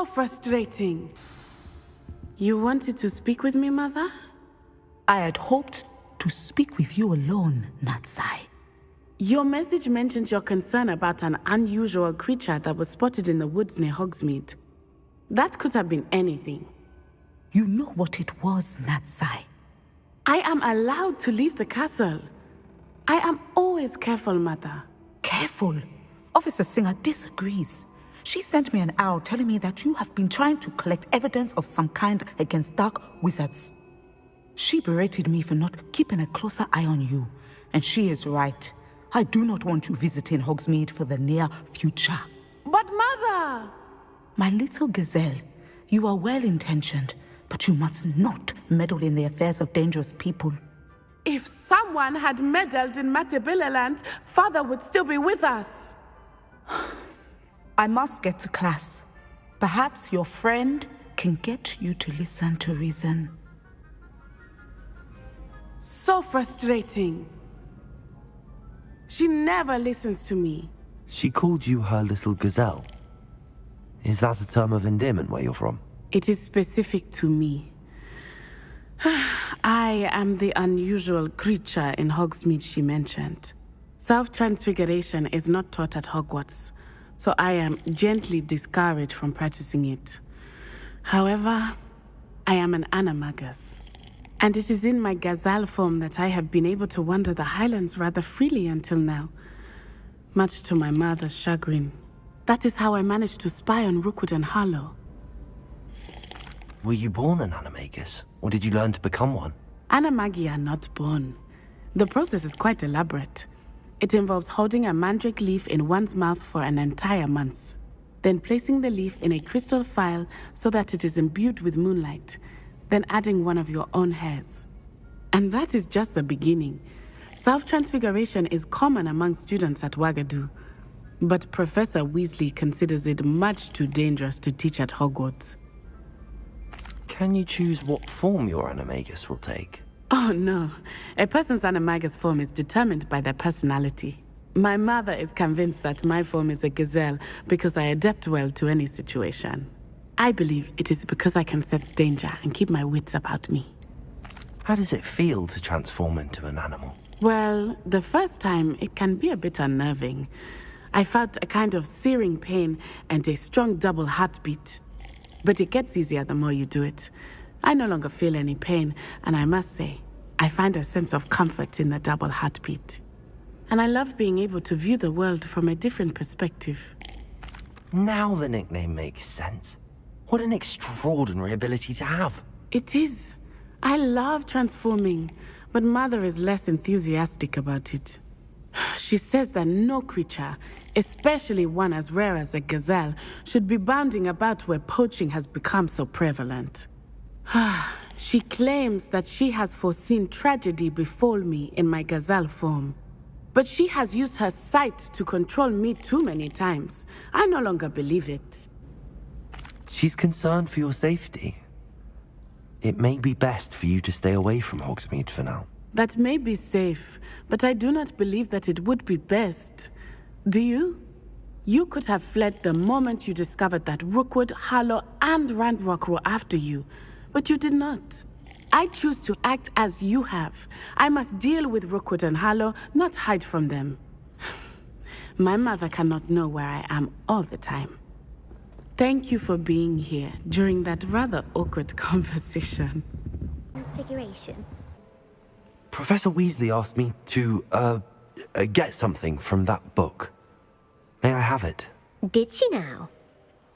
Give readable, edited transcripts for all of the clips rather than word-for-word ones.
Frustrating. You wanted to speak with me, Mother? I had hoped to speak with you alone, Natsai. Your message mentioned your concern about an unusual creature that was spotted in the woods near Hogsmeade. That could have been anything. You know what it was, Natsai. I am allowed to leave the castle. I am always careful, Mother. Careful? Officer Singer disagrees. She sent me an owl telling me that you have been trying to collect evidence of some kind against dark wizards. She berated me for not keeping a closer eye on you, and she is right. I do not want you visiting Hogsmeade for the near future. But Mother! My little gazelle, you are well-intentioned, but you must not meddle in the affairs of dangerous people. If someone had meddled in Matabeleland, Father would still be with us. I must get to class. Perhaps your friend can get you to listen to reason. So frustrating. She never listens to me. She called you her little gazelle. Is that a term of endearment where you're from? It is specific to me. I am the unusual creature in Hogsmeade she mentioned. Self-transfiguration is not taught at Hogwarts, so I am gently discouraged from practicing it. However, I am an animagus, and it is in my gazelle form that I have been able to wander the Highlands rather freely until now, much to my mother's chagrin. That is how I managed to spy on Rookwood and Harlow. Were you born an animagus, or did you learn to become one? Animagi are not born. The process is quite elaborate. It involves holding a mandrake leaf in one's mouth for an entire month, then placing the leaf in a crystal phial so that it is imbued with moonlight, then adding one of your own hairs. And that is just the beginning. Self-transfiguration is common among students at Wagadu, but Professor Weasley considers it much too dangerous to teach at Hogwarts. Can you choose what form your animagus will take? Oh no, a person's animagus form is determined by their personality. My mother is convinced that my form is a gazelle because I adapt well to any situation. I believe it is because I can sense danger and keep my wits about me. How does it feel to transform into an animal? Well, the first time it can be a bit unnerving. I felt a kind of searing pain and a strong double heartbeat. But it gets easier the more you do it. I no longer feel any pain, and I must say, I find a sense of comfort in the double heartbeat. And I love being able to view the world from a different perspective. Now the nickname makes sense. What an extraordinary ability to have. It is. I love transforming, but Mother is less enthusiastic about it. She says that no creature, especially one as rare as a gazelle, should be bounding about where poaching has become so prevalent. She claims that she has foreseen tragedy befall me in my gazelle form. But she has used her sight to control me too many times. I no longer believe it. She's concerned for your safety. It may be best for you to stay away from Hogsmeade for now. That may be safe, but I do not believe that it would be best. Do you? You could have fled the moment you discovered that Rookwood, Harlow, and Ranrock were after you, but you did not. I choose to act as you have. I must deal with Rookwood and Harlow, not hide from them. My mother cannot know where I am all the time. Thank you for being here during that rather awkward conversation. Transfiguration. Professor Weasley asked me to, get something from that book. May I have it? Did she now?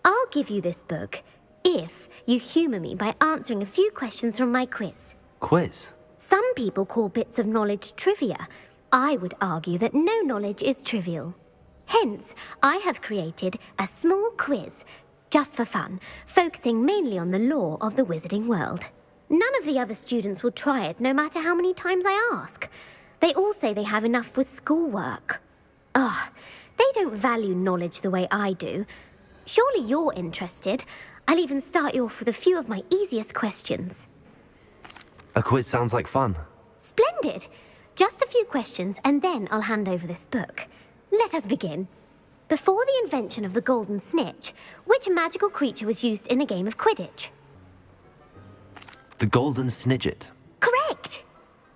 I'll give you this book if you humour me by answering a few questions from my quiz. Quiz? Some people call bits of knowledge trivia. I would argue that no knowledge is trivial. Hence, I have created a small quiz, just for fun, focusing mainly on the lore of the wizarding world. None of the other students will try it, no matter how many times I ask. They all say they have enough with schoolwork. Ugh, they don't value knowledge the way I do. Surely you're interested. I'll even start you off with a few of my easiest questions. A quiz sounds like fun. Splendid! Just a few questions, and then I'll hand over this book. Let us begin. Before the invention of the golden snitch, which magical creature was used in a game of Quidditch? The golden snidget. Correct!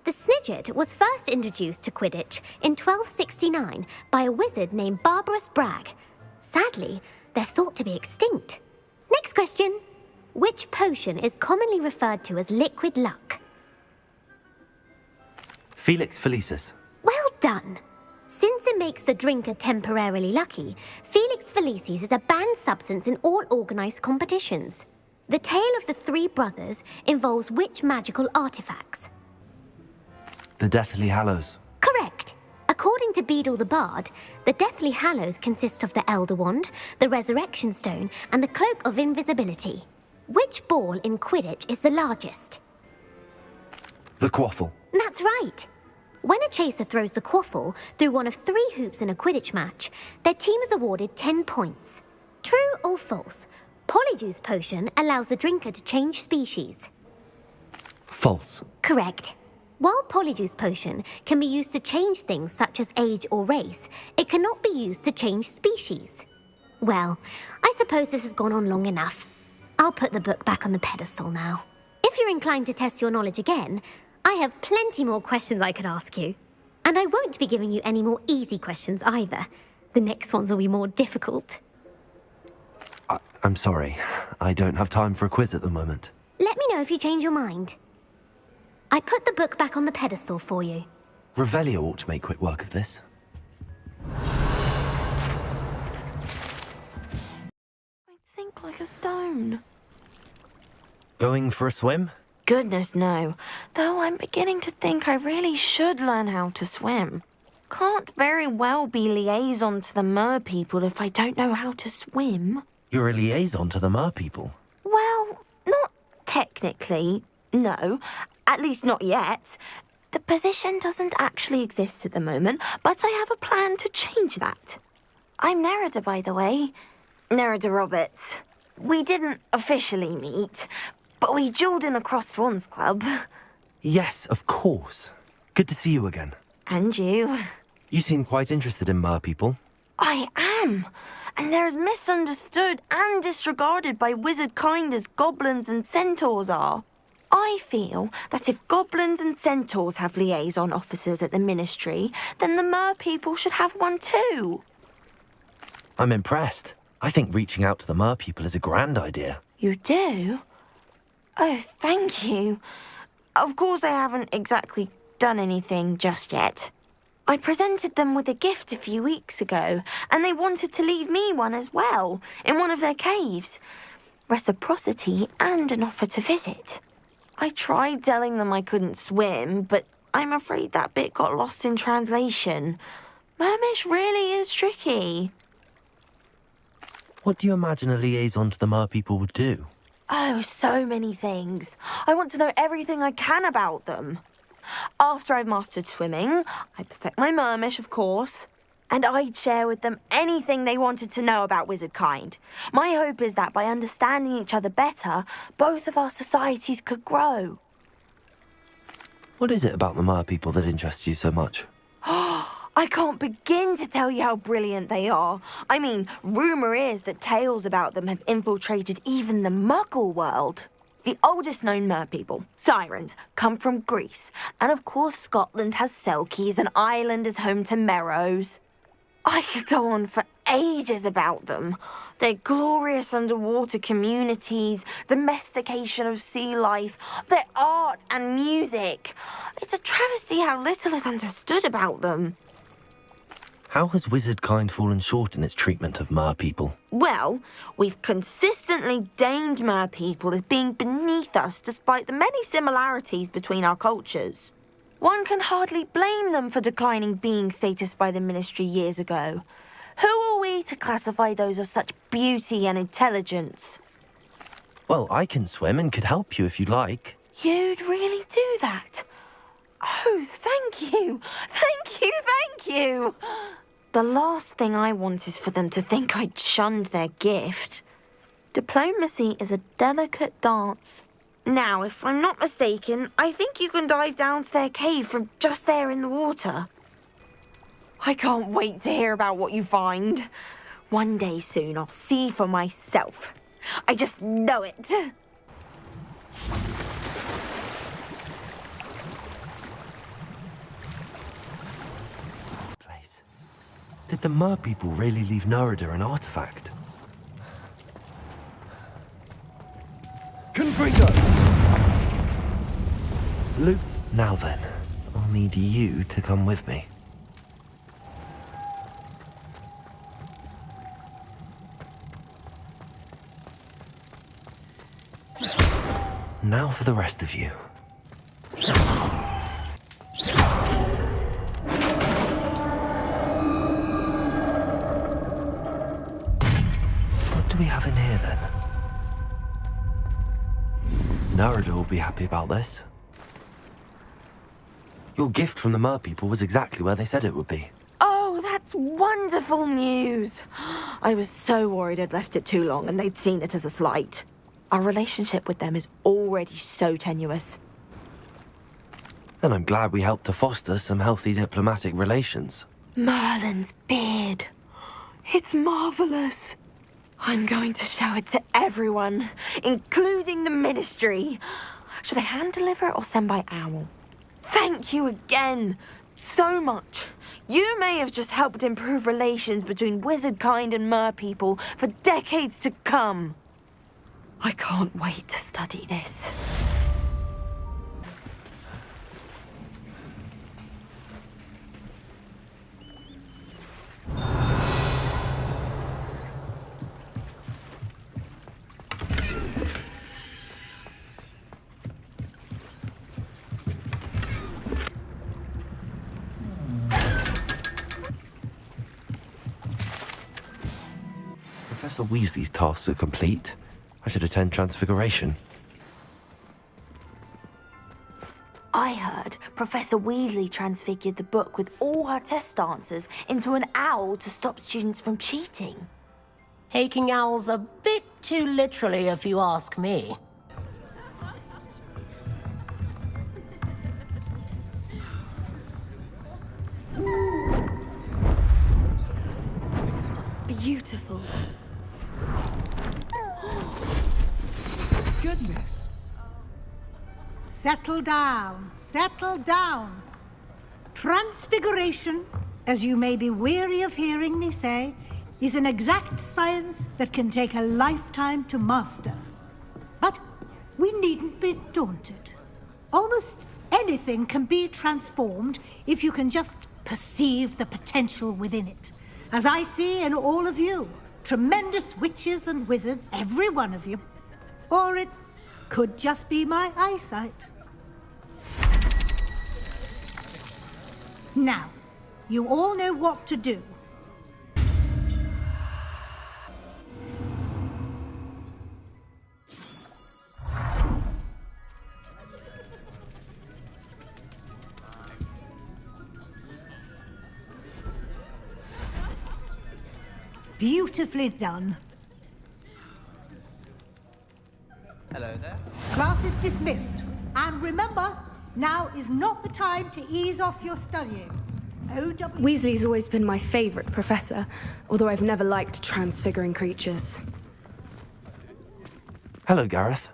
The snidget was first introduced to Quidditch in 1269 by a wizard named Barbarous Bragg. Sadly, they're thought to be extinct. Next question. Which potion is commonly referred to as liquid luck? Felix Felicis. Well done! Since it makes the drinker temporarily lucky, Felix Felicis is a banned substance in all organised competitions. The tale of the three brothers involves which magical artifacts? The Deathly Hallows. Correct! According to Beadle the Bard, the Deathly Hallows consists of the Elder Wand, the Resurrection Stone, and the Cloak of Invisibility. Which ball in Quidditch is the largest? The Quaffle. That's right! When a chaser throws the quaffle through one of 3 hoops in a Quidditch match, their team is awarded 10 points. True or false? Polyjuice Potion allows the drinker to change species. False. Correct. While Polyjuice Potion can be used to change things such as age or race, it cannot be used to change species. Well, I suppose this has gone on long enough. I'll put the book back on the pedestal now. If you're inclined to test your knowledge again, I have plenty more questions I could ask you. And I won't be giving you any more easy questions either. The next ones will be more difficult. I'm sorry. I don't have time for a quiz at the moment. Let me know if you change your mind. I put the book back on the pedestal for you. Revelio ought to make quick work of this. I'd sink like a stone. Going for a swim? Goodness, no. Though I'm beginning to think I really should learn how to swim. Can't very well be liaison to the mer people if I don't know how to swim. You're a liaison to the mer people. Well, not technically, no. At least not yet. The position doesn't actually exist at the moment, but I have a plan to change that. I'm Nerida, by the way. Nerida Roberts. We didn't officially meet, but we duelled in the Crossed Wands Club. Yes, of course. Good to see you again. And you. You seem quite interested in mer people. I am. And they're as misunderstood and disregarded by wizard kind as goblins and centaurs are. I feel that if goblins and centaurs have liaison officers at the ministry, then the mer people should have one too. I'm impressed. I think reaching out to the mer people is a grand idea. You do? Oh, thank you. Of course I haven't exactly done anything just yet. I presented them with a gift a few weeks ago, and they wanted to leave me one as well, in one of their caves. Reciprocity and an offer to visit. I tried telling them I couldn't swim, but I'm afraid that bit got lost in translation. Mermish really is tricky. What do you imagine a liaison to the mer people would do? Oh, so many things. I want to know everything I can about them. After I've mastered swimming, I'd perfect my mermish, of course, and I'd share with them anything they wanted to know about wizard kind. My hope is that by understanding each other better, both of our societies could grow. What is it about the mer people that interests you so much? I can't begin to tell you how brilliant they are. I mean, rumour is that tales about them have infiltrated even the Muggle world. The oldest known mer people, sirens, come from Greece. And of course Scotland has Selkies and Ireland is home to Merrows. I could go on for ages about them. Their glorious underwater communities, domestication of sea life, their art and music. It's a travesty how little is understood about them. How has wizard kind fallen short in its treatment of mer people? Well, we've consistently deemed mer people as being beneath us despite the many similarities between our cultures. One can hardly blame them for declining being status by the ministry years ago. Who are we to classify those of such beauty and intelligence? Well, I can swim and could help you if you'd like. You'd really do that? Oh, thank you! Thank you, thank you! The last thing I want is for them to think I'd shunned their gift. Diplomacy is a delicate dance. Now, if I'm not mistaken, I think you can dive down to their cave from just there in the water. I can't wait to hear about what you find. One day soon, I'll see for myself. I just know it. Place. Did the mer people really leave Nerida an artifact? Confringo! Luke, now then, I'll need you to come with me. Now for the rest of you. What do we have in here then? Nerida will be happy about this. Your gift from the mer people was exactly where they said it would be. Oh, that's wonderful news. I was so worried I'd left it too long and they'd seen it as a slight. Our relationship with them is already so tenuous. Then I'm glad we helped to foster some healthy diplomatic relations. Merlin's beard. It's marvelous. I'm going to show it to everyone, including the Ministry. Should I hand deliver it or send by owl? Thank you again, so much. You may have just helped improve relations between wizard kind and mer people for decades to come. I can't wait to study this. Professor Weasley's tasks are complete. I should attend Transfiguration. I heard Professor Weasley transfigured the book with all her test answers into an owl to stop students from cheating. Taking owls a bit too literally, if you ask me. Beautiful. Goodness. Settle down, settle down. Transfiguration, as you may be weary of hearing me say, is an exact science that can take a lifetime to master. But we needn't be daunted. Almost anything can be transformed if you can just perceive the potential within it. As I see in all of you, tremendous witches and wizards, every one of you. Or it could just be my eyesight. Now, you all know what to do. Beautifully done. Hello there. Class is dismissed. And remember, now is not the time to ease off your studying. Weasley's always been my favourite professor, although I've never liked transfiguring creatures. Hello, Gareth.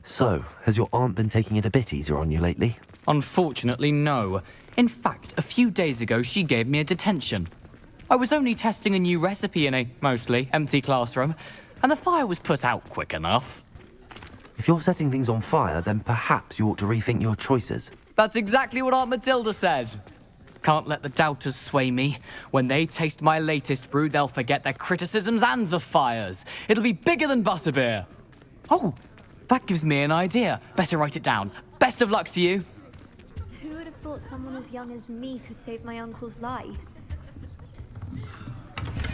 So, has your aunt been taking it a bit easier on you lately? Unfortunately, no. In fact, a few days ago, she gave me a detention. I was only testing a new recipe in a mostly empty classroom, and the fire was put out quick enough. If you're setting things on fire, then perhaps you ought to rethink your choices. That's exactly what Aunt Matilda said. Can't let the doubters sway me. When they taste my latest brew, they'll forget their criticisms and the fires. It'll be bigger than butterbeer. Oh, that gives me an idea. Better write it down. Best of luck to you. Who would have thought someone as young as me could save my uncle's life?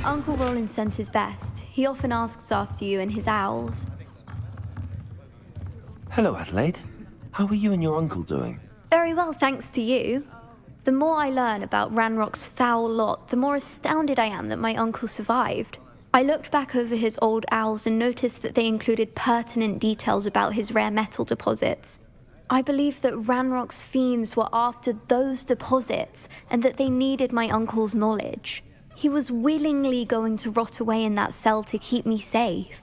Uncle Roland sends his best. He often asks after you and his owls. Hello, Adelaide. How are you and your uncle doing? Very well, thanks to you. The more I learn about Ranrock's foul lot, the more astounded I am that my uncle survived. I looked back over his old owls and noticed that they included pertinent details about his rare metal deposits. I believe that Ranrock's fiends were after those deposits and that they needed my uncle's knowledge. He was willingly going to rot away in that cell to keep me safe.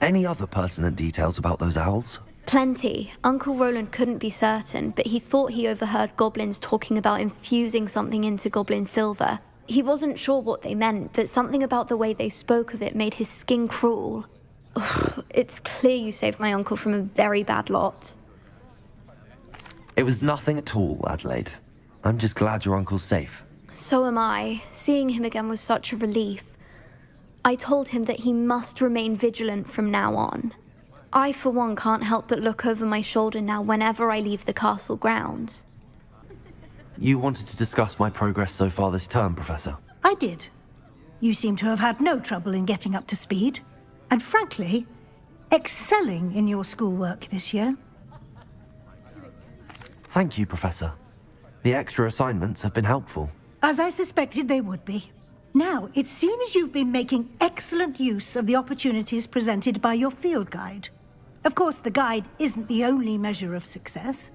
Any other pertinent details about those owls? Plenty. Uncle Roland couldn't be certain, but he thought he overheard goblins talking about infusing something into goblin silver. He wasn't sure what they meant, but something about the way they spoke of it made his skin crawl. Ugh, it's clear you saved my uncle from a very bad lot. It was nothing at all, Adelaide. I'm just glad your uncle's safe. So am I. Seeing him again was such a relief. I told him that he must remain vigilant from now on. I, for one, can't help but look over my shoulder now whenever I leave the castle grounds. You wanted to discuss my progress so far this term, Professor? I did. You seem to have had no trouble in getting up to speed, and frankly, excelling in your schoolwork this year. Thank you, Professor. The extra assignments have been helpful. As I suspected they would be. Now, it seems you've been making excellent use of the opportunities presented by your field guide. Of course, the guide isn't the only measure of success.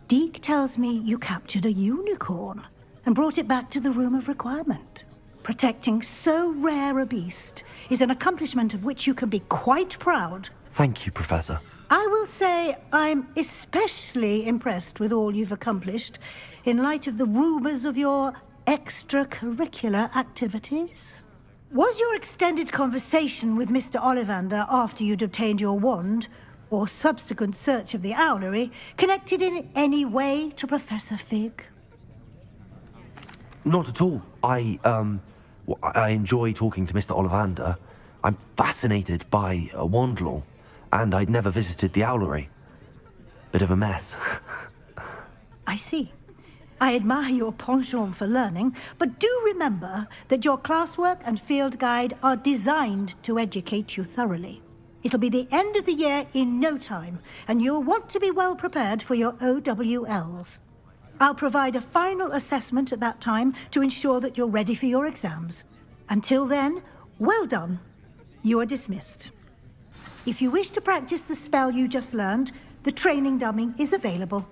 Deke tells me you captured a unicorn and brought it back to the Room of Requirement. Protecting so rare a beast is an accomplishment of which you can be quite proud. Thank you, Professor. I will say I'm especially impressed with all you've accomplished in light of the rumors of your extracurricular activities. Was your extended conversation with Mr. Ollivander after you'd obtained your wand, or subsequent search of the owlery, connected in any way to Professor Fig? Not at all. I enjoy talking to Mr. Ollivander. I'm fascinated by wand law, and I'd never visited the owlery. Bit of a mess. I see. I admire your penchant for learning, but do remember that your classwork and field guide are designed to educate you thoroughly. It'll be the end of the year in no time, and you'll want to be well prepared for your OWLs. I'll provide a final assessment at that time to ensure that you're ready for your exams. Until then, well done. You are dismissed. If you wish to practice the spell you just learned, the training dummy is available.